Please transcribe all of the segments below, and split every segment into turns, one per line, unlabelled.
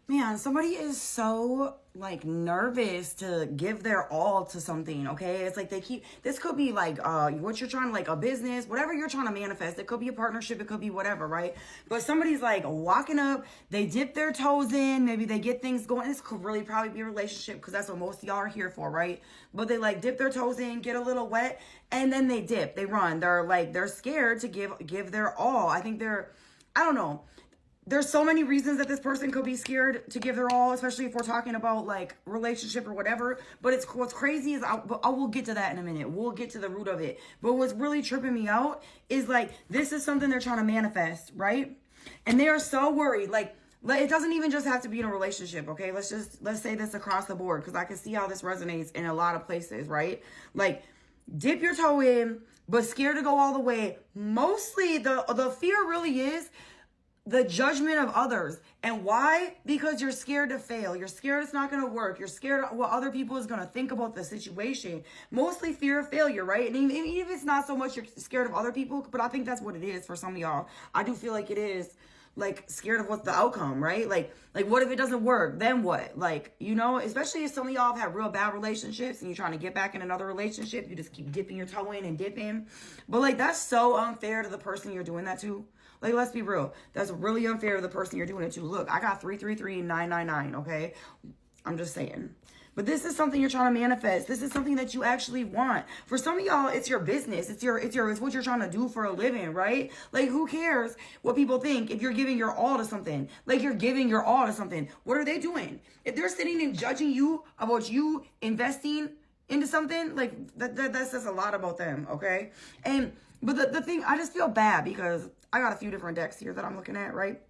Man, somebody is so like nervous to give their all to something, okay? It's like this could be like what you're trying to like a business, whatever you're trying to manifest. It could be a partnership, it could be whatever, right? But somebody's like walking up, they dip their toes in, maybe they get things going. This could really probably be a relationship because that's what most of y'all are here for, right? But they like dip their toes in, get a little wet, and then they dip, they run. They're scared to give their all. I don't know, there's so many reasons that this person could be scared to give their all, especially if we're talking about like relationship or whatever. But what's crazy is I will get to that in a minute. We'll get to the root of it. But what's really tripping me out is like this is something they're trying to manifest, right? And they are so worried. Like it doesn't even just have to be in a relationship, okay? Let's say this across the board because I can see how this resonates in a lot of places, right? Like dip your toe in, but scared to go all the way. Mostly the fear really is the judgment of others. And why? Because you're scared to fail. You're scared it's not going to work. You're scared of what other people is going to think about the situation. Mostly fear of failure, right? And even if it's not so much you're scared of other people, but I think that's what it is for some of y'all. I do feel like it is like scared of what's the outcome, right? Like what if it doesn't work? Then what? Like, you know, especially if some of y'all have had real bad relationships and you're trying to get back in another relationship, you just keep dipping your toe in and dipping. But like, that's so unfair to the person you're doing that to. Like, let's be real. That's really unfair to the person you're doing it to. Look, I got 333-999, okay? I'm just saying. But this is something you're trying to manifest. This is something that you actually want. For some of y'all, it's your business. It's what you're trying to do for a living, right? Like, who cares what people think if you're giving your all to something? Like, you're giving your all to something. What are they doing? If they're sitting and judging you about you investing into something, like that says a lot about them, okay? But the thing, I just feel bad because I got a few different decks here that I'm looking at, right?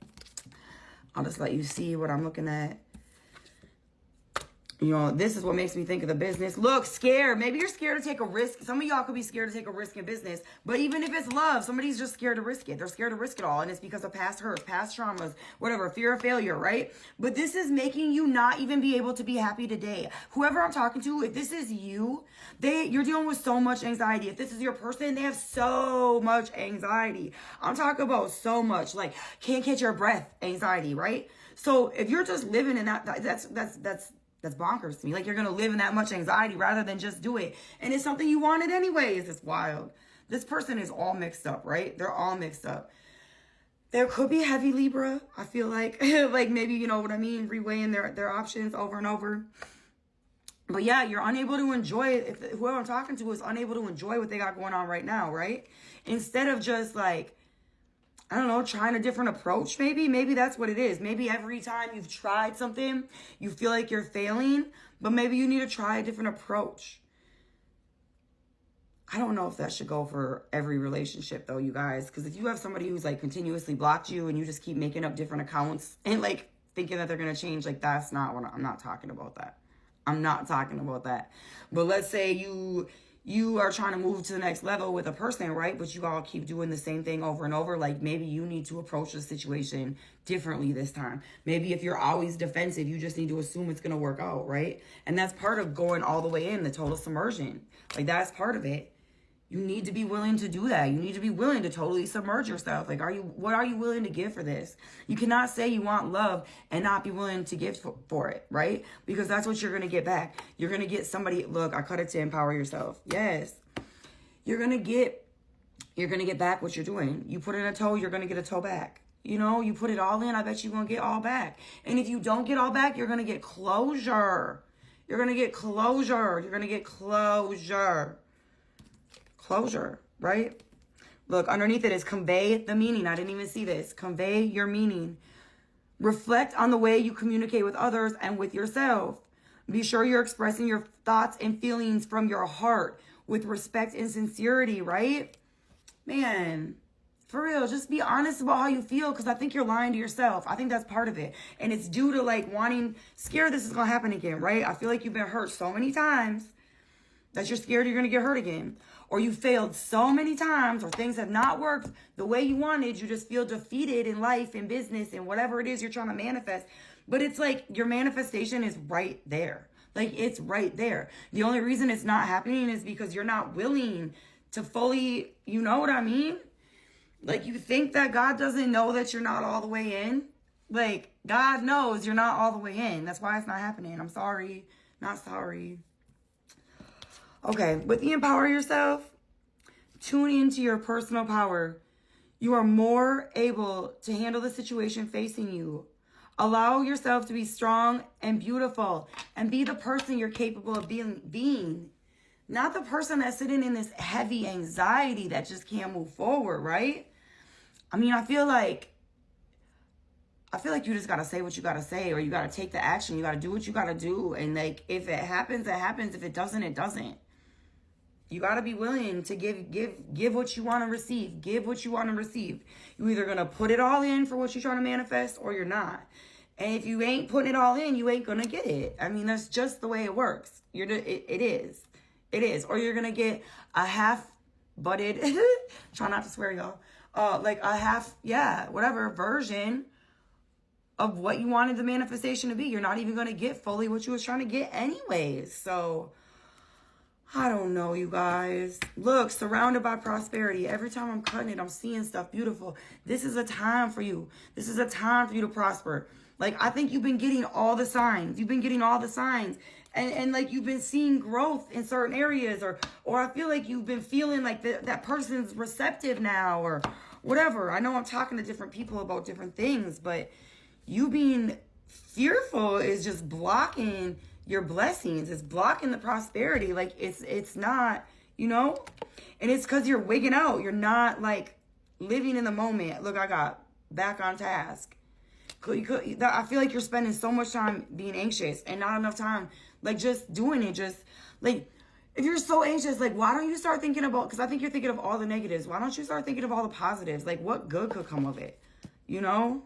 I'll just let you see what I'm looking at. You know, this is what makes me think of the business. Look, scared. Maybe you're scared to take a risk. Some of y'all could be scared to take a risk in business. But even if it's love, somebody's just scared to risk it. They're scared to risk it all. And it's because of past hurts, past traumas, whatever, fear of failure, right? But this is making you not even be able to be happy today. Whoever I'm talking to, if this is you, you're dealing with so much anxiety. If this is your person, they have so much anxiety. I'm talking about so much, like can't catch your breath anxiety, right? So if you're just living in that's bonkers to me. Like, you're going to live in that much anxiety rather than just do it. And it's something you wanted anyways. It's wild. This person is all mixed up, right? They're all mixed up. There could be heavy Libra. I feel like, like maybe, you know what I mean? Reweighing their options over and over. But yeah, you're unable to enjoy it. If whoever I'm talking to is unable to enjoy what they got going on right now, right? Instead of just like, I don't know, trying a different approach, maybe that's what it is. Maybe every time you've tried something, you feel like you're failing, but maybe you need to try a different approach. I don't know if that should go for every relationship though, you guys, because if you have somebody who's like continuously blocked you and you just keep making up different accounts and like thinking that they're going to change, like that's not what I'm not talking about that. I'm not talking about that. But let's say you are trying to move to the next level with a person, right? But you all keep doing the same thing over and over. Like maybe you need to approach the situation differently this time. Maybe if you're always defensive, you just need to assume it's going to work out, right? And that's part of going all the way in, the total submersion. Like that's part of it. You need to be willing to do that. You need to be willing to totally submerge yourself. Like, what are you willing to give for this? You cannot say you want love and not be willing to give for it, right? Because that's what you're going to get back. You're going to get somebody, look, I cut it to empower yourself. Yes. You're going to get back what you're doing. You put in a toe, you're going to get a toe back. You know, you put it all in, I bet you're going to get all back. And if you don't get all back, you're going to get closure. You're going to get closure. You're going to get closure. Closure, right? Look, underneath it is convey the meaning. I didn't even see this. Convey your meaning. Reflect on the way you communicate with others and with yourself. Be sure you're expressing your thoughts and feelings from your heart with respect and sincerity, right? Man, for real, just be honest about how you feel because I think you're lying to yourself. I think that's part of it. And it's due to like scared this is going to happen again, right? I feel like you've been hurt so many times that you're scared you're going to get hurt again. Or you failed so many times or things have not worked the way you wanted. You just feel defeated in life and business and whatever it is you're trying to manifest. But it's like your manifestation is right there. Like it's right there. The only reason it's not happening is because you're not willing to fully, you know what I mean? Like you think that God doesn't know that you're not all the way in. Like, God knows you're not all the way in. That's why it's not happening. I'm sorry. Not sorry. Okay, with the empower yourself, tune into your personal power. You are more able to handle the situation facing you. Allow yourself to be strong and beautiful and be the person you're capable of being. Not the person that's sitting in this heavy anxiety that just can't move forward, right? I mean, I feel like you just got to say what you got to say, or you got to take the action. You got to do what you got to do. And like, if it happens, it happens. If it doesn't, it doesn't. You got to be willing to give what you want to receive. Give what you want to receive. You're either going to put it all in for what you're trying to manifest, or you're not. And if you ain't putting it all in, you ain't going to get it. I mean, that's just the way it works. It is. It is. Or you're going to get a half-butted, try not to swear, y'all, like a half, whatever version of what you wanted the manifestation to be. You're not even going to get fully what you was trying to get anyways. So, I don't know, you guys. Look, surrounded by prosperity. Every time I'm cutting it, I'm seeing stuff beautiful. This is a time for you. This is a time for you to prosper. Like, I think you've been getting all the signs. You've been getting all the signs. And like, you've been seeing growth in certain areas. Or I feel like you've been feeling like that person's receptive now, or whatever. I know I'm talking to different people about different things, but you being fearful is just blocking your blessings. It's blocking the prosperity. Like, it's not, you know, and it's because you're wigging out. You're not like living in the moment. Look, I got back on task. I feel like you're spending so much time being anxious and not enough time like just doing it. Just like, if you're so anxious, like, why don't you start thinking about, because I think you're thinking of all the negatives. Why don't you start thinking of all the positives? Like, what good could come of it? You know?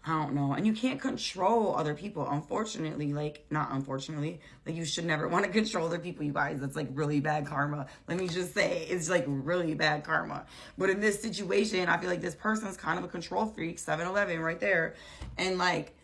I don't know. And you can't control other people, unfortunately. Like, not unfortunately. Like, you should never want to control other people, you guys. That's like really bad karma. Let me just say, it's like really bad karma. But in this situation, I feel like this person's kind of a control freak. 7-Eleven right there. And like,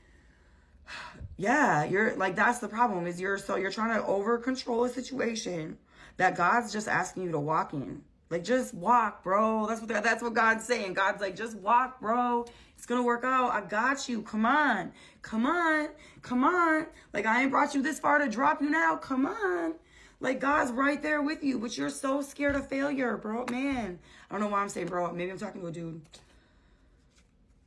yeah, you're like, that's the problem, is you're trying to over control a situation that God's just asking you to walk in. Like, just walk, bro. That's what God's saying. God's like, just walk, bro. It's gonna work out. I got you. Come on. Come on. Come on. Like, I ain't brought you this far to drop you now. Come on. Like, God's right there with you, but you're so scared of failure, bro. Man, I don't know why I'm saying bro. Maybe I'm talking to a dude.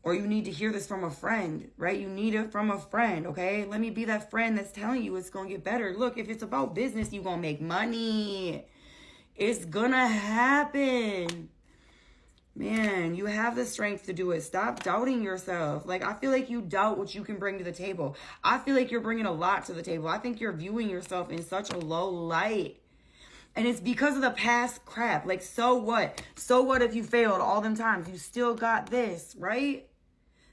Or you need to hear this from a friend, right? You need it from a friend, okay? Let me be that friend that's telling you it's gonna get better. Look, if it's about business, you're gonna make money. It's gonna happen. Man, you have the strength to do it. Stop doubting yourself. Like, I feel like you doubt what you can bring to the table. I feel like you're bringing a lot to the table. I think you're viewing yourself in such a low light. And it's because of the past crap. Like, so what? So what if you failed all them times? You still got this, right?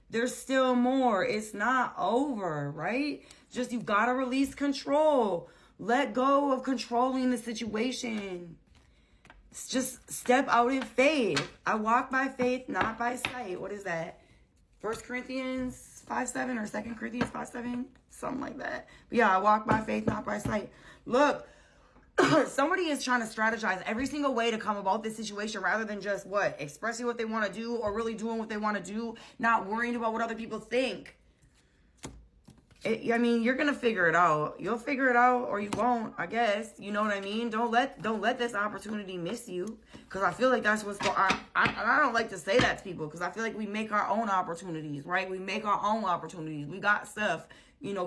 There's still more. It's not over, right? Just, you've got to release control. Let go of controlling the situation. Just step out in faith. I walk by faith, not by sight. What is that? 1 Corinthians 5:7 or 2 Corinthians 5:7? Something like that. But yeah, I walk by faith, not by sight. Look, somebody is trying to strategize every single way to come about this situation, rather than just expressing what they want to do, or really doing what they want to do, not worrying about what other people think. I mean, you're gonna figure it out. You'll figure it out, or you won't, I guess. You know what I mean? Don't let this opportunity miss you, because I feel like that's what's going on. I don't like to say that to people, because I feel like we make our own opportunities, right? We make our own opportunities. We got stuff,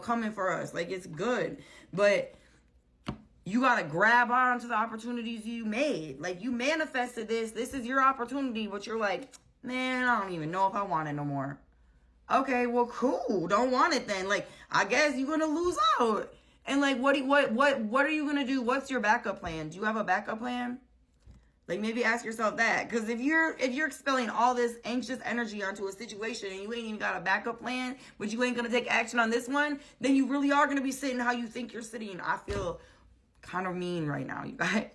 coming for us. Like, it's good, but you gotta grab on to the opportunities you made. Like, you manifested this. This is your opportunity, but you're like, man, I don't even know if I want it no more. Okay, well, cool. Don't want it then. Like, I guess you're gonna lose out. And like, what are you gonna do? What's your backup plan? Do you have a backup plan? Like, maybe ask yourself that. Because if you're expelling all this anxious energy onto a situation and you ain't even got a backup plan, but you ain't gonna take action on this one, then you really are gonna be sitting how you think you're sitting. I feel kind of mean right now, you guys.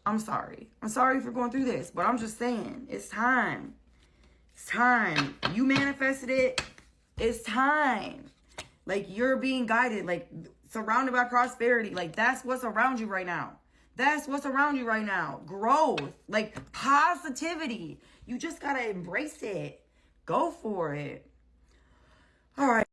I'm sorry. I'm sorry for going through this, but I'm just saying, it's time. It's time. You manifested it. It's time. Like, you're being guided, like, surrounded by prosperity. Like, that's what's around you right now. That's what's around you right now. Growth, like positivity. You just gotta embrace it. Go for it. All right.